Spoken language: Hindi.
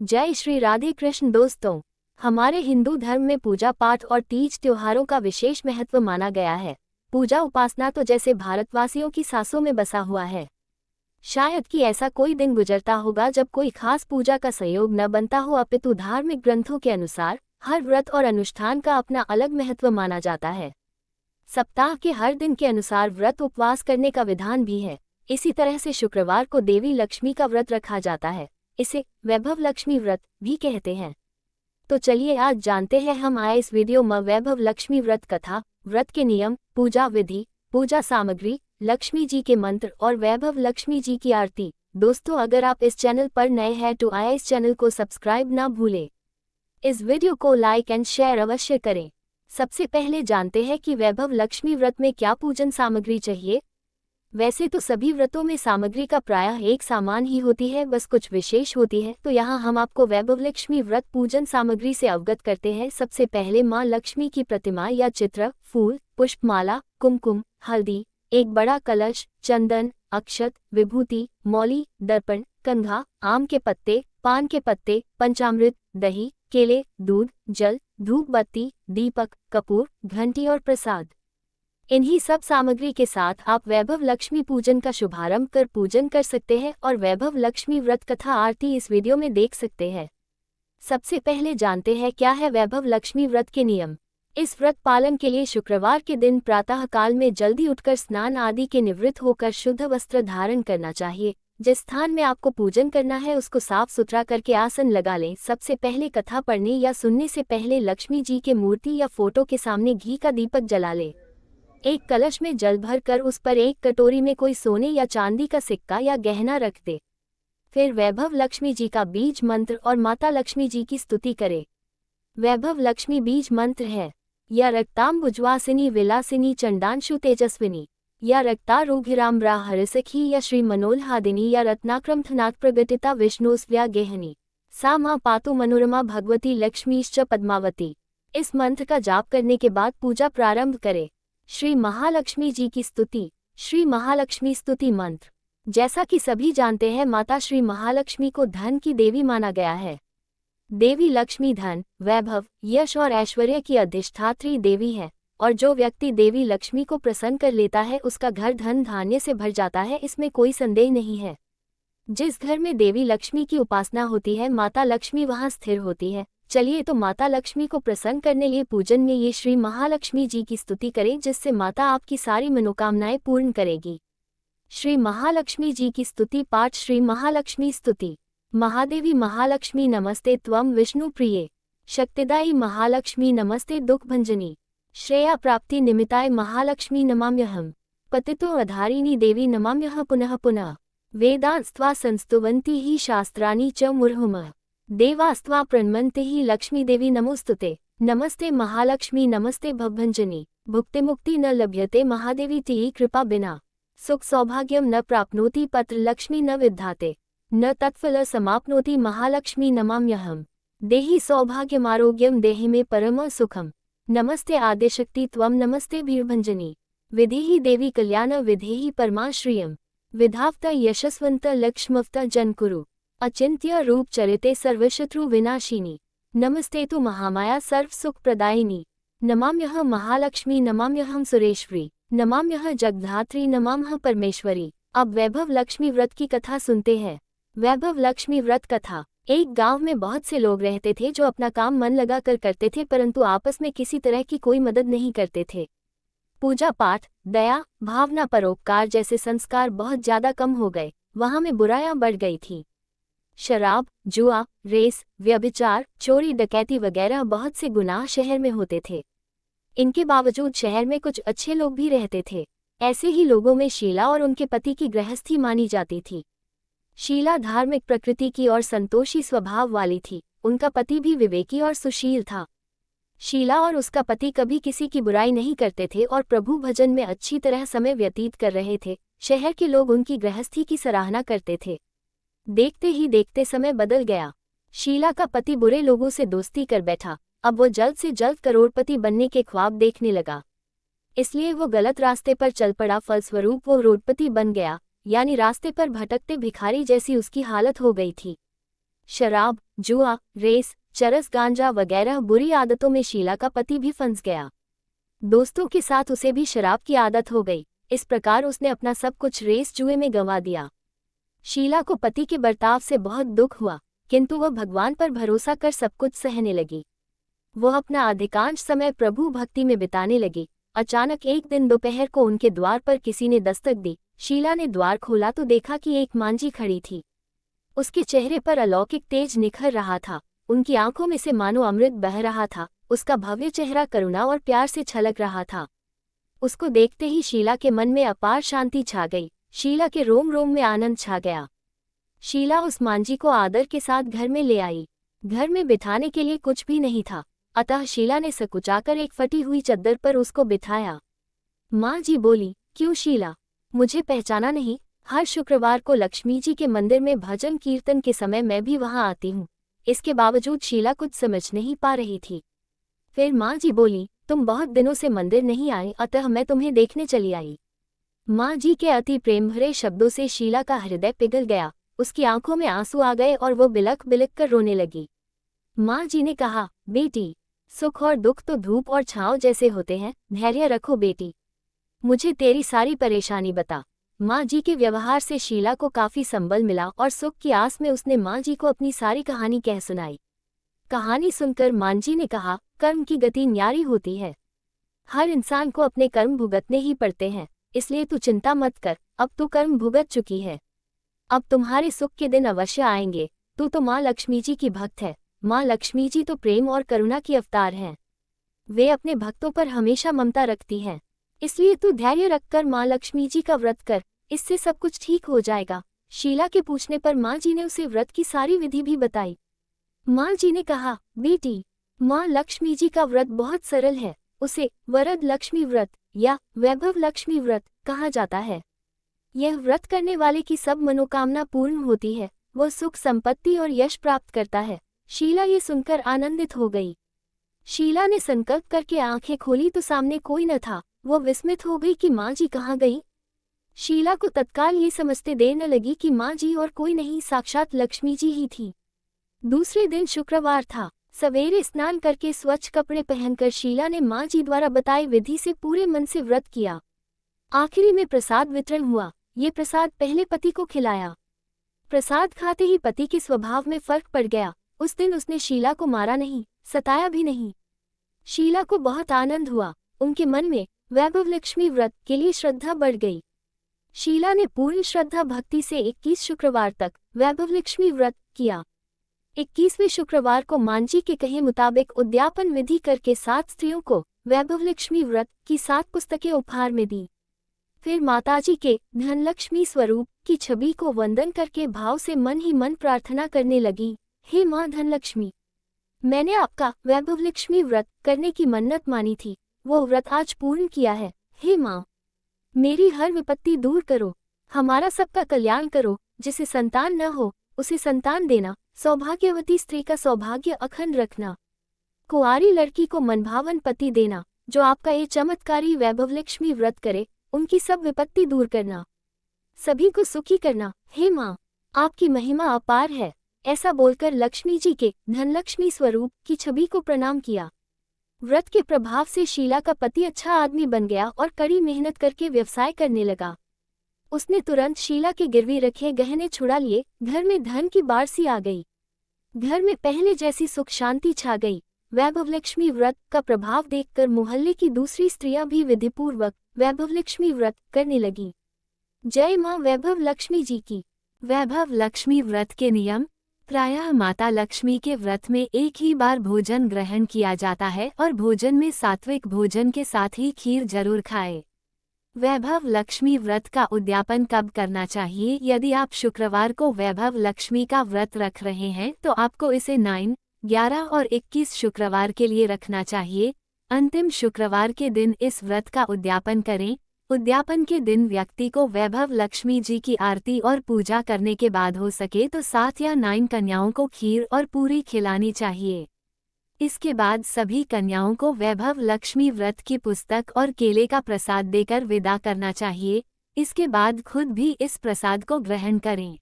जय श्री राधे कृष्ण दोस्तों। हमारे हिंदू धर्म में पूजा पाठ और तीज त्योहारों का विशेष महत्व माना गया है। पूजा उपासना तो जैसे भारतवासियों की सांसों में बसा हुआ है। शायद कि ऐसा कोई दिन गुजरता होगा जब कोई खास पूजा का संयोग न बनता हो, अपितु धार्मिक ग्रंथों के अनुसार हर व्रत और अनुष्ठान का अपना अलग महत्व माना जाता है। सप्ताह के हर दिन के अनुसार व्रत उपवास करने का विधान भी है। इसी तरह से शुक्रवार को देवी लक्ष्मी का व्रत रखा जाता है। इसे वैभव लक्ष्मी व्रत भी कहते हैं। तो चलिए आज जानते हैं हम आए इस वीडियो में वैभव लक्ष्मी व्रत कथा, व्रत के नियम, पूजा विधि, पूजा सामग्री, लक्ष्मी जी के मंत्र और वैभव लक्ष्मी जी की आरती। दोस्तों, अगर आप इस चैनल पर नए हैं तो आए इस चैनल को सब्सक्राइब ना भूलें। इस वीडियो को लाइक एंड शेयर अवश्य करें। सबसे पहले जानते हैं कि वैभव लक्ष्मी व्रत में क्या पूजन सामग्री चाहिए। वैसे तो सभी व्रतों में सामग्री का प्रायः एक समान ही होती है, बस कुछ विशेष होती है। तो यहाँ हम आपको वैभव लक्ष्मी व्रत पूजन सामग्री से अवगत करते हैं। सबसे पहले माँ लक्ष्मी की प्रतिमा या चित्र, फूल, पुष्पमाला, कुमकुम, हल्दी, एक बड़ा कलश, चंदन, अक्षत, विभूति, मौली, दर्पण, कंघा, आम के पत्ते, पान के पत्ते, पंचामृत, दही, केले, दूध, जल, धूप बत्ती, दीपक, कपूर, घंटी और प्रसाद। इन्हीं सब सामग्री के साथ आप वैभव लक्ष्मी पूजन का शुभारंभ कर पूजन कर सकते हैं और वैभव लक्ष्मी व्रत कथा आरती इस वीडियो में देख सकते हैं। सबसे पहले जानते हैं क्या है वैभव लक्ष्मी व्रत के नियम। इस व्रत पालन के लिए शुक्रवार के दिन प्रातः काल में जल्दी उठकर स्नान आदि के निवृत्त होकर शुद्ध वस्त्र धारण करना चाहिए। जिस स्थान में आपको पूजन करना है उसको साफ सुथरा करके आसन लगा लें। सबसे पहले कथा पढ़ने या सुनने से पहले लक्ष्मी जी के मूर्ति या फोटो के सामने घी का दीपक जला लें। एक कलश में जल भर कर उस पर एक कटोरी में कोई सोने या चांदी का सिक्का या गहना रख दे। फिर वैभव लक्ष्मी जी का बीज मंत्र और माता लक्ष्मी जी की स्तुति करे। वैभव लक्ष्मी बीज मंत्र है या रक्ताम्बुजवासिनी विलासिनी चंडांशु तेजस्विनी या रक्तारूघिराम्रा हरसखी या श्री मनोल्हादिनी या रत्नाक्रमथनात् प्रगटिता विष्णुस्व्या गेहनी सा मां पातु मनोरमा भगवती लक्ष्मीश्च पद्मावती। इस मंत्र का जाप करने के बाद पूजा प्रारंभ करे। श्री महालक्ष्मी जी की स्तुति। श्री महालक्ष्मी स्तुति मंत्र। जैसा कि सभी जानते हैं, माता श्री महालक्ष्मी को धन की देवी माना गया है। देवी लक्ष्मी धन, वैभव, यश और ऐश्वर्य की अधिष्ठात्री देवी है और जो व्यक्ति देवी लक्ष्मी को प्रसन्न कर लेता है उसका घर धन धान्य से भर जाता है, इसमें कोई संदेह नहीं है। जिस घर में देवी लक्ष्मी की उपासना होती है, माता लक्ष्मी वहां स्थिर होती है। चलिए तो माता लक्ष्मी को प्रसन्न करने लिए पूजन में ये श्री महालक्ष्मी जी की स्तुति करें, जिससे माता आपकी सारी मनोकामनाएं पूर्ण करेगी। श्री महालक्ष्मी जी की स्तुति पाठ। श्री महालक्ष्मी स्तुति। महादेवी महालक्ष्मी नमस्ते त्वं विष्णु प्रिये, शक्तिदायी महालक्ष्मी नमस्ते दुख भंजनी, श्रेया प्राप्ति निमित्ताय महालक्ष्मी नमाम्यहम्, पतितो अधारिणी देवी नमाम्यह पुनः पुनः, वेदांस्त्वा संस्तुवन्ति हि शास्त्राणि च मुहुर्मुहुः, देवास्त्वा प्रणमन्ते हि लक्ष्मी देवी नमोस्तुते। नमस्ते महालक्ष्मी नमस्ते भवभंजनी, भुक्ति मुक्ति न लभ्यते महादेवी तेयि कृपा बिना, सुख सौभाग्यम न प्राप्नोति पत्र लक्ष्मी न विद्धाते, न तत्फल समाप्नोति महालक्ष्मी नमाम्यहम्, देहि सौभाग्यमारोग्यम देहि मे परम सुखम। नमस्ते आद्यशक्ति त्वं नमस्ते भीरभंजनी, विधेहि देवी कल्याण विधेहि परमाश्रियम, विधावत यशस्वंत लक्ष्मवत जनकुरु, अचिंत्य रूप चरिते सर्वशत्रु विनाशिनी, नमस्ते तु महामाया सर्व सुख प्रदायिनी, नमाम्यह महालक्ष्मी नमाम्यहं सुरेश्वरी, नमाम्यह जगधात्री नमाम्यह परमेश्वरी। अब वैभव लक्ष्मी व्रत की कथा सुनते हैं। वैभव लक्ष्मी व्रत कथा। एक गांव में बहुत से लोग रहते थे जो अपना काम मन लगा कर करते थे, परंतु आपस में किसी तरह की कोई मदद नहीं करते थे। पूजा पाठ, दया भावना, परोपकार जैसे संस्कार बहुत ज्यादा कम हो गए। वहां में बुराइयां बढ़ गई थी। शराब, जुआ, रेस, व्यभिचार, चोरी डकैती वगैरह बहुत से गुनाह शहर में होते थे। इनके बावजूद शहर में कुछ अच्छे लोग भी रहते थे। ऐसे ही लोगों में शीला और उनके पति की गृहस्थी मानी जाती थी। शीला धार्मिक प्रकृति की और संतोषी स्वभाव वाली थी। उनका पति भी विवेकी और सुशील था। शीला और उसका पति कभी किसी की बुराई नहीं करते थे और प्रभु भजन में अच्छी तरह समय व्यतीत कर रहे थे। शहर के लोग उनकी गृहस्थी की सराहना करते थे। देखते ही देखते समय बदल गया। शीला का पति बुरे लोगों से दोस्ती कर बैठा। अब वो जल्द से जल्द करोड़पति बनने के ख्वाब देखने लगा, इसलिए वो गलत रास्ते पर चल पड़ा। फलस्वरूप वो रोडपति बन गया, यानी रास्ते पर भटकते भिखारी जैसी उसकी हालत हो गई थी। शराब, जुआ, रेस, चरस गांजा वगैरह बुरी आदतों में शीला का पति भी फंस गया। दोस्तों के साथ उसे भी शराब की आदत हो गई। इस प्रकार उसने अपना सब कुछ रेस जुए में गंवा दिया। शीला को पति के बर्ताव से बहुत दुख हुआ, किंतु वह भगवान पर भरोसा कर सब कुछ सहने लगी। वह अपना अधिकांश समय प्रभु भक्ति में बिताने लगी। अचानक एक दिन दोपहर को उनके द्वार पर किसी ने दस्तक दी। शीला ने द्वार खोला तो देखा कि एक मांझी खड़ी थी। उसके चेहरे पर अलौकिक तेज निखर रहा था। उनकी आंखों में से मानो अमृत बह रहा था। उसका भव्य चेहरा करुणा और प्यार से छलक रहा था। उसको देखते ही शीला के मन में अपार शांति छा गई। शीला के रोम रोम में आनंद छा गया। शीला उस मांझी को आदर के साथ घर में ले आई। घर में बिठाने के लिए कुछ भी नहीं था, अतः शीला ने सकुचाकर एक फटी हुई चद्दर पर उसको बिठाया। माँ जी बोली, क्यों शीला, मुझे पहचाना नहीं? हर शुक्रवार को लक्ष्मी जी के मंदिर में भजन कीर्तन के समय मैं भी वहां आती हूँ। इसके बावजूद शीला कुछ समझ नहीं पा रही थी। फिर माँ जी बोली, तुम बहुत दिनों से मंदिर नहीं आई, अतः मैं तुम्हें देखने चली आई। माँ जी के अति प्रेम भरे शब्दों से शीला का हृदय पिघल गया। उसकी आंखों में आंसू आ गए और वो बिलख बिलख कर रोने लगी। माँ जी ने कहा, बेटी, सुख और दुख तो धूप और छांव जैसे होते हैं, धैर्य रखो बेटी, मुझे तेरी सारी परेशानी बता। माँ जी के व्यवहार से शीला को काफी संबल मिला और सुख की आस में उसने माँ जी को अपनी सारी कहानी कह सुनाई। कहानी सुनकर माँ जी ने कहा, कर्म की गति न्यारी होती है। हर इंसान को अपने कर्म भुगतने ही पड़ते हैं, इसलिए तू चिंता मत कर, अब तू कर्म भुगत चुकी है। अब तुम्हारे सुख के दिन अवश्य आएंगे। तू तो माँ लक्ष्मी जी की भक्त है। माँ लक्ष्मी जी तो प्रेम और करुणा की अवतार हैं। वे अपने भक्तों पर हमेशा ममता रखती हैं। इसलिए तू धैर्य रखकर माँ लक्ष्मी जी का व्रत कर, इससे सब कुछ ठीक हो जाएगा। शीला के पूछने पर माँ जी ने उसे व्रत की सारी विधि भी बताई। माँ जी ने कहा, बेटी, माँ लक्ष्मी जी का व्रत बहुत सरल है। उसे वरद लक्ष्मी व्रत या वैभव लक्ष्मी व्रत कहा जाता है। यह व्रत करने वाले की सब मनोकामना पूर्ण होती है। वह सुख संपत्ति और यश प्राप्त करता है। शीला ये सुनकर आनंदित हो गई। शीला ने संकल्प करके आंखें खोली तो सामने कोई न था। वो विस्मित हो गई कि माँ जी कहाँ गई। शीला को तत्काल ये समझते देर न लगी कि माँ जी और कोई नहीं, साक्षात लक्ष्मी जी ही थी। दूसरे दिन शुक्रवार था। सवेरे स्नान करके स्वच्छ कपड़े पहनकर शीला ने माँ जी द्वारा बताई विधि से पूरे मन से व्रत किया। आखिरी में प्रसाद वितरण हुआ। ये प्रसाद पहले पति को खिलाया। प्रसाद खाते ही पति के स्वभाव में फर्क पड़ गया। उस दिन उसने शीला को मारा नहीं, सताया भी नहीं। शीला को बहुत आनंद हुआ। उनके मन में वैभव लक्ष्मी व्रत के लिए श्रद्धा बढ़ गई। शीला ने पूर्ण श्रद्धा भक्ति से 21 शुक्रवार तक वैभव लक्ष्मी व्रत किया। 21वें शुक्रवार को माँ जी के कहे मुताबिक उद्यापन विधि करके 7 स्त्रियों को वैभव लक्ष्मी व्रत की 7 पुस्तकें उपहार में दी। फिर माताजी के धनलक्ष्मी स्वरूप की छवि को वंदन करके भाव से मन ही मन प्रार्थना करने लगी, हे माँ धनलक्ष्मी, मैंने आपका वैभव लक्ष्मी व्रत करने की मन्नत मानी थी, वो व्रत आज पूर्ण किया है। हे माँ, मेरी हर विपत्ति दूर करो, हमारा सबका कल्याण करो। जिसे संतान न हो उसे संतान देना, सौभाग्यवती स्त्री का सौभाग्य अखंड रखना, कुंवारी लड़की को मनभावन पति देना। जो आपका ये चमत्कारी वैभव लक्ष्मी व्रत करे, उनकी सब विपत्ति दूर करना, सभी को सुखी करना। हे माँ, आपकी महिमा अपार है। ऐसा बोलकर लक्ष्मी जी के धनलक्ष्मी स्वरूप की छवि को प्रणाम किया। व्रत के प्रभाव से शीला का पति अच्छा आदमी बन गया और कड़ी मेहनत करके व्यवसाय करने लगा। उसने तुरंत शीला के गिरवी रखे गहने छुड़ा लिए। घर में धन की बारिश आ गई। घर में पहले जैसी सुख शांति छा गई। वैभव लक्ष्मी व्रत का प्रभाव देखकर मोहल्ले की दूसरी स्त्रियां भी विधिपूर्वक वैभव लक्ष्मी व्रत करने लगी। जय मां वैभव लक्ष्मी जी की। वैभव लक्ष्मी व्रत के नियम। प्रायः माता लक्ष्मी के व्रत में एक ही बार भोजन ग्रहण किया जाता है और भोजन में सात्विक भोजन के साथ ही खीर जरूर खाएं। वैभव लक्ष्मी व्रत का उद्यापन कब करना चाहिए? यदि आप शुक्रवार को वैभव लक्ष्मी का व्रत रख रहे हैं तो आपको इसे 9, 11 और 21 शुक्रवार के लिए रखना चाहिए। अंतिम शुक्रवार के दिन इस व्रत का उद्यापन करें। उद्यापन के दिन व्यक्ति को वैभव लक्ष्मी जी की आरती और पूजा करने के बाद हो सके तो 7 या 9 कन्याओं को खीर और पूरी खिलानी चाहिए। इसके बाद सभी कन्याओं को वैभव लक्ष्मी व्रत की पुस्तक और केले का प्रसाद देकर विदा करना चाहिए। इसके बाद खुद भी इस प्रसाद को ग्रहण करें।